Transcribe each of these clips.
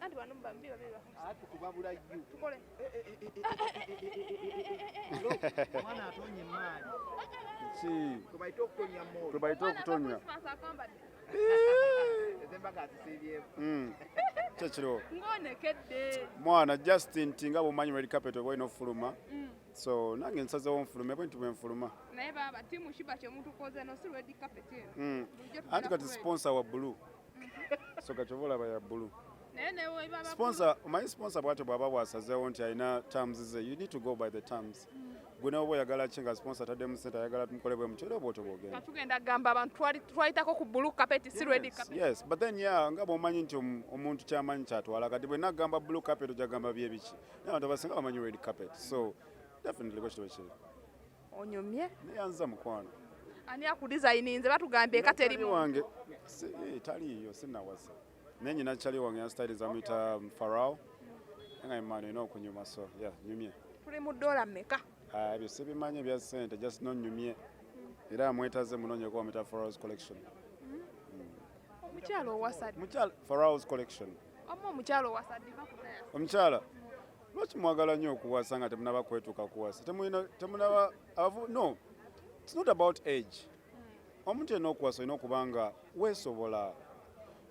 anti banumba mbira biba ati kubabula yu tukole mwana atonye mali si kubaita okutonya moyo kubaita okutonya ezembaga zisibye kyekiro ngonekedde mwana Justin tinga bumanyi red carpet obwino ofuluma so nange nsazewo nfulume bwentu bwenfuluma naye baba timu shiba kye muntu koze no si red carpet anti kati sponsor wa blue so kachovola ba ya blue newe baba sponsor my sponsor bwate bwaba bwasazewo nti alina terms ze you need to go by the terms gwena obo yagala chinga sponsor tadde mu center yagala tumukolebwe mchero boto bogenda katugenda gamba abantu twalitako ku blue carpet si red carpet yes but then yeah ngabo omanyi nti omuntu kyamanyi kyatwala kati bwe nagamba blue carpet ojagamba bye biki n'abantu basinga bamanyi red carpet so definitely go to onyumye neyanza mukwano ani akudesigninze batugambye kateri wange taliyo sinawasa nenyina chali wange ya style za mita Farao nga imani no kunyuma so yeah nyumye tuli mu dola mmeka ebyo sibimanye bya sente just no nyumye era mwetaze munonye kwa mita Farao's collection omukyalo owasadi mukyalo Farao's collection omukyalo owasadi bakutaya omukyala lwaki mwagala nnyo okuwasa nga temunaba kwetuuka kuwasa temunaba no it's not about age omuntu yenna okuwasa olina okubanga weesobola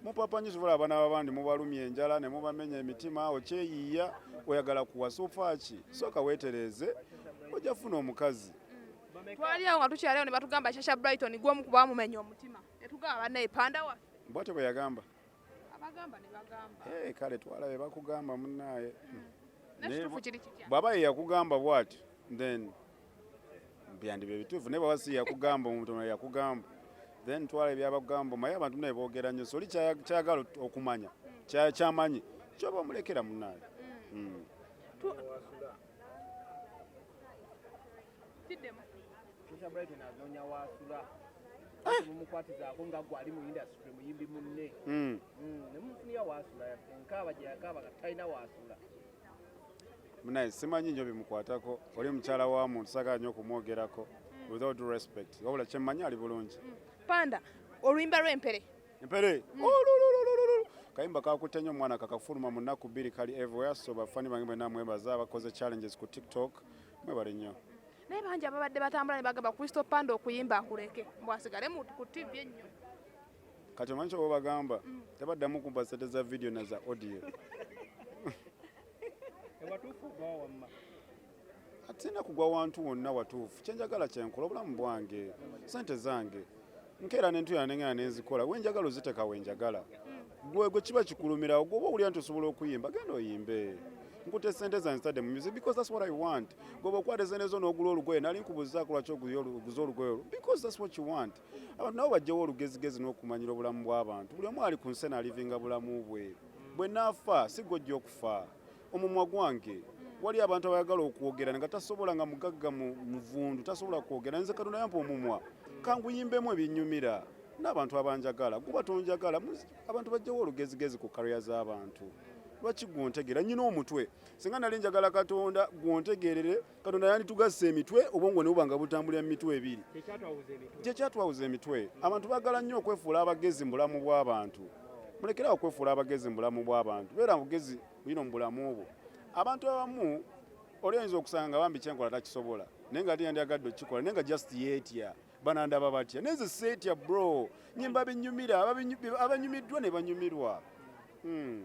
mupapanyi sobola abaana babandi mubalumya enjala ne mubamenya emitima okyeyiiya oyagala kuwasa ofaaki sooka weetereeze ojja funa omukazi twaliawo nga tukyaliwo ne batugamba Shasha Brighton gwomu kuba bamumenya omutima netugamba bannaye Panda wa bwate bwe yagamba abagamba ne bagamba kale twalabe bakugamba munnaaye nekituufu kiri kitya bwaba ye yakugamba bwati then byandi bebituufu naye bwaba si yakugamba omuntu omulala yakugamba then twala ebyabagamba maye abantu naye boogera nnyo soli kyayagala okumanya kyamanyi kyoba omulekera munnaaye Shasha Brighton anonya wasula mumukwatizaako nga gwali mu industry muyimbi munne nemufunira wasula enkaba gye yakaba katalina wasula munaye simanyi nnyo bimukwatako oli mukyala wa muntu sagala nnyo okumwogerako without respect wabula kyemmanyi ali bulungi Panda oluyimba lw'empere empere kayimba kakutte nnyo omwana kakafuluma mu nnaku bbiri kali everywhere so bafani bange bwenna mwebaza abakoze challenges ku TikTok mwebale nnyo naye bangi ababadde batambula ne bagamba Crysto Panda okuyimba akuleke mbwasigale ku TV ennyo kati omanyi kyoba bagamba tebaddamu kumpa sente za video na za audio atina kugwa wantu wonna watuufu kyenjagala kyenkola obulamu bwange sente zange nkeera nentuyana nengana nenzikola wenjagala oziteka wenjagala gwe kiba kikulumirawo gwoba owulira nti osobola okuyimba genda oyimbe nkute sente zange zitadde mu music because that's what I want gwoba okwata sente zo n'ogula olugoye nali nkubuzaako lwaki oguza olugoye olwo because that's what you want abantu nabo bajjawo olugezigezi n'okumanyira obulamu bw'abantu buli omu ali ku nsi alivinga bulamu bwe bwe naafa si gojja okufa omumwa gwange wali abantu abayagala okwogera nga tasobola nga mugagga muvundu tasobola kwogera nze Katonda yampa omumwa kanguyimbemu ebinnyumira n'abantu abanjagala guba tonjagala abantu bajjawo olugezigezi ku kariya z'abantu lwaki gwontegera nyina omutwe singa nali njagala Katonda gwontegerere Katonda yanditugasse emitwe obwongo ne bubanga butambulira mu mitwe ebiri kyekyatwawuza emitwe abantu bagala nnyo okwefuula abagezi mu bulamu bw'abantu mulekerawo okwefuula abagezi mu bulamu bw'abantu beera mugezi buyino mu bulamu obwo abantu abamu oliyinza okusanga bambi kyenkola takisobola naye nga tiyandyagadde okikola naye nga just yeetya banandaba batya neze seetya bro nyimba binyumira abanyumiddwa ne banyumirwa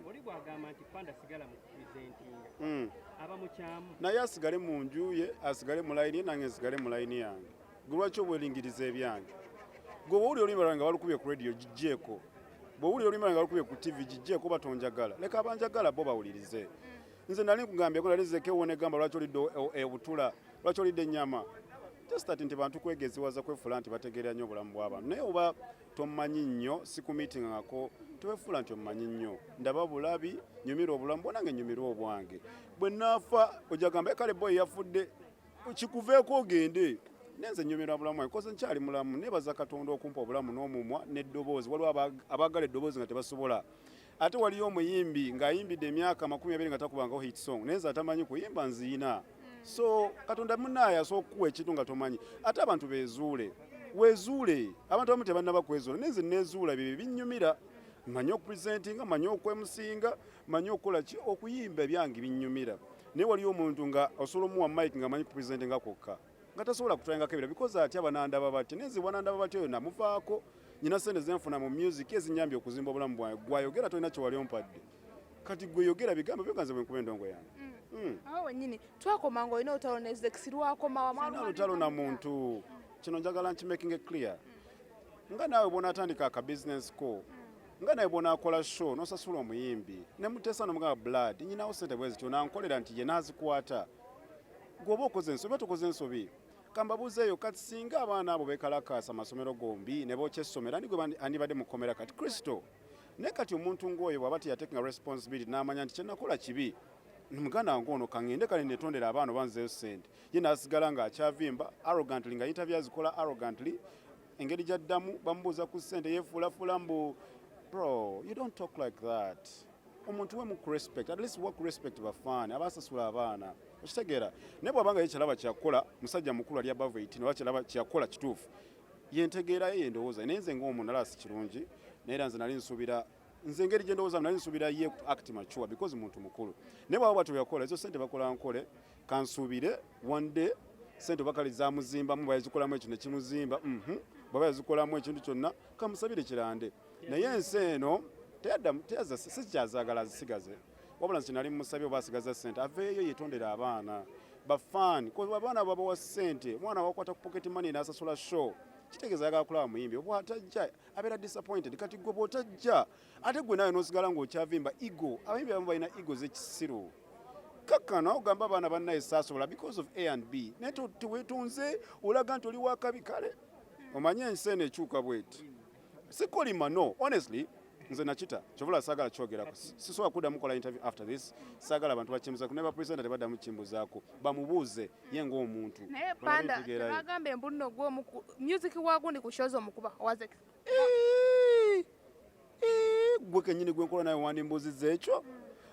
oli bwagamba nti Panda sigala mu presentinga aba mukyamu naye asigale mu nju ye asigale mu layini ye nange nsigale mu layini yange gwe lwaki obwelingiriza ebyange gwe bwowulira oluyimba lwange balukubye ku radio gijjeeko bwowulira oluyimba lwange balukubye ku TV gijjeeko batonjagala leka abanjagala bo bawulirize nze nali nkugambyeko nali Ndekeyo negamba lwaki olidde obutula lwaki olidde ennyama just that nti bantu kwegeziwaza kwefuula nti bategeera nnyo obulamu bw'abantu naye oba tomanyi nnyo si ku meeting ngako tewefuula nti omanyi nnyo ndaba bulabi nyumira obulamu bwonange nyumira obwange bwe naafa ojagamba kale boyi yafudde kikuveeko ogende nenze nyumira bulamu wange koze nkyali mulamu nebaza Katonda okumpa obulamu n'omumwa n'eddoboozi waliwo abaagala eddoboozi nga tebasobola ate waliyo omuyimbi ng'ayimbidde emyaka 20 nga takubangaho hit song naye atamanyi kuyimba nziina so Katonda munaaye asobola okukuwa ekintu nga tomanyi ate abantu beezuule weezuule abantu abamu tebannaba kwezuula nenze neezuula bye binnyumira manyi okupresentinga manyi okwemusinga manyi okukola ki okuyimba ebyange binnyumira naye waliyo omuntu nga osobola omuwa mike nga manyi kupresentinga kwokka nga tasobola kutwayingako ebira because ati abanandaba bati nezi banandaba bati oyo namuvaako nyina sente zenfuna mu music ezinyambye okuzimba obulamu bwange gwayogera tolina kyewali ompadde kati gwe yogera bigambo byoganze bwenkuba endongo yange awo wennyini twakoma nga olina olutalo ne Zex lwakoma sina lutalo na muntu kino njagala nkimaking clear nga naawe bw'onaatandika akabusiness ko nga naye bw'onaakola show n'osasula omuyimbi ne muteesa n'omugamba blood nyinawo sente bwe zityo nankolera nti ye naazikwata gwoba okoze ensobi tukoze ensobi kambabuuzeeyo kati singa abaana abo beekalakaasa amasomero gombi ne bookya essomero andibadde mukomera kati Crysto naye kati omuntu ng'oyo bw'aba teyatekinga responsibility n'amanya nti kyenakola kibi muganda wange ono kaŋŋende kale netondera abaana banzeyo ssente ye n'asigala ng'akyavimba arrogantly nga interview azikola arrogantly engeri gy'addamu bamubuuza ku ssente yeefuulafuula mbu bro you don't talk like that omuntu we muku respect at least work respect bafaani abasasula abaana okitegeera naye bw'abanga ye kyalaba kyakola musajja mukulu ali above 18 oba kyalaba kyakola kituufu yentegeera ye ndowooza naye nze ng'omuntu nalaba si kirungi naye era nze nali nsuubira nze engeri gye ndowooza nali nsuubira ye act mature because muntu mukulu naye bw'aba bwatyo yakola ezo sente bakola nkole kansuubire one day sente bakali zamuzimbamu bayazikolamu ekyo nekimuzimba baba yazikolamu ekintu kyonna kamusabire kirande naye ensi eno teyaza sikyazagala azisigaze wabula nti nali mumusabye oba asigaza sente aveeyo yetondera abaana bafaani abaana babawa sente omwana wakwata ku pocket money n'asasula show kitegeeza ayagala kulaba muyimbi obwatajja abeera disappointed kati gwe bw'otajja ate gwe nawe n'osigala ng'okyavimba ego abayimbi abamu balina ego z'ekisiru kakkana ogamba abaana bannaye saasobola because of A and B naye teweetunze olaga nti oli wakabi kale omanye ensi eno ekyuka bweti sikolima no honestly nze nakita kyovula saagala kyogerako sisobola kuddamu kola interview after this saagala abantu bakimbuzaako ne bapresenta tebaddamu kimbuzaako bamubuuze ye ng'omuntu naye Panda tebagamba embulino gw'omu music waagundi ku shows omukuba owa Zex gwe kennyini gwe nkola nawe wandimbuuzizza ekyo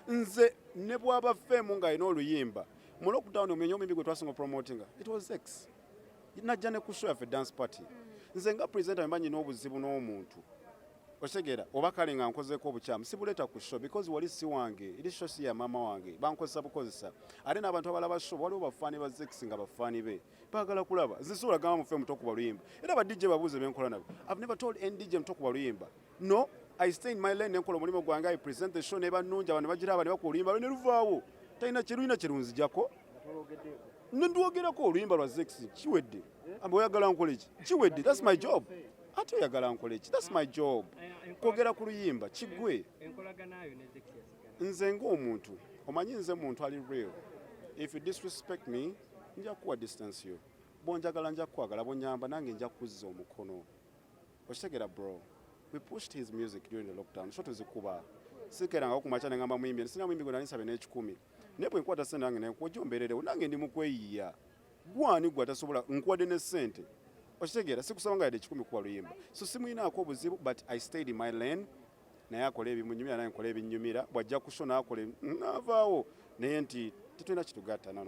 nze ne bw'aba feemu ng'alina oluyimba mu lockdown omenya omuyimbi gwe twasinga promotinga it was Zex najja ne ku show yaffe dance party nze nga presenter mba nyina obuzibu n'omuntu okitegeera oba kale nga nkozeeko obukyamu sibuleeta ku show because wali si wange eri show si ya maama wange bankozesa bukozesa ate n'abantu abalaba show waliwo bafaani ba Zex nga bafaani be baagala kulaba nze sisobola gamba mufe mutokuba luyimba era ba DJ babuuze benkola nabo I've never told any DJ mutokuba luyimba no I stay in my lane nenkola omulimu gwange I present the show ne bannungi abantu bagiraba ne bakola oluyimba ne luvaawo talina kiruyina kirunzijako nendiwogerako oluyimba lwa Zex kiwedde ambe oyagala nkola eki kiwedde that's my job ate oyagala nkola eki that's my job kwogera ku luyimba kigwe nze ng'omuntu omanyi nze muntu ali real if you disrespect me nja kuwa distance yo bwonjagala nja kukwagala bwonyamba nange nja kuzza omukono okitegeera bro we pushed his music during the lockdown so tuzikuba sikeranga kumacha nengamba muyimbi sina muyimbi gwe nalisabe n'ekikumi naye bwe nkwata sente nange nekujombererewo nange ndi mukweyiya gwani gwe atasobola nkuwadde ne sente okitegeera sikusaba nga yadde ekikumi kuba luyimba so simuyinaako obuzibu but I stayed in my lane naye akola ebimunyumira naye nkola ebinnyumira bw'ajja kusho n'akola naavaawo naye nti tetulina kitugatta no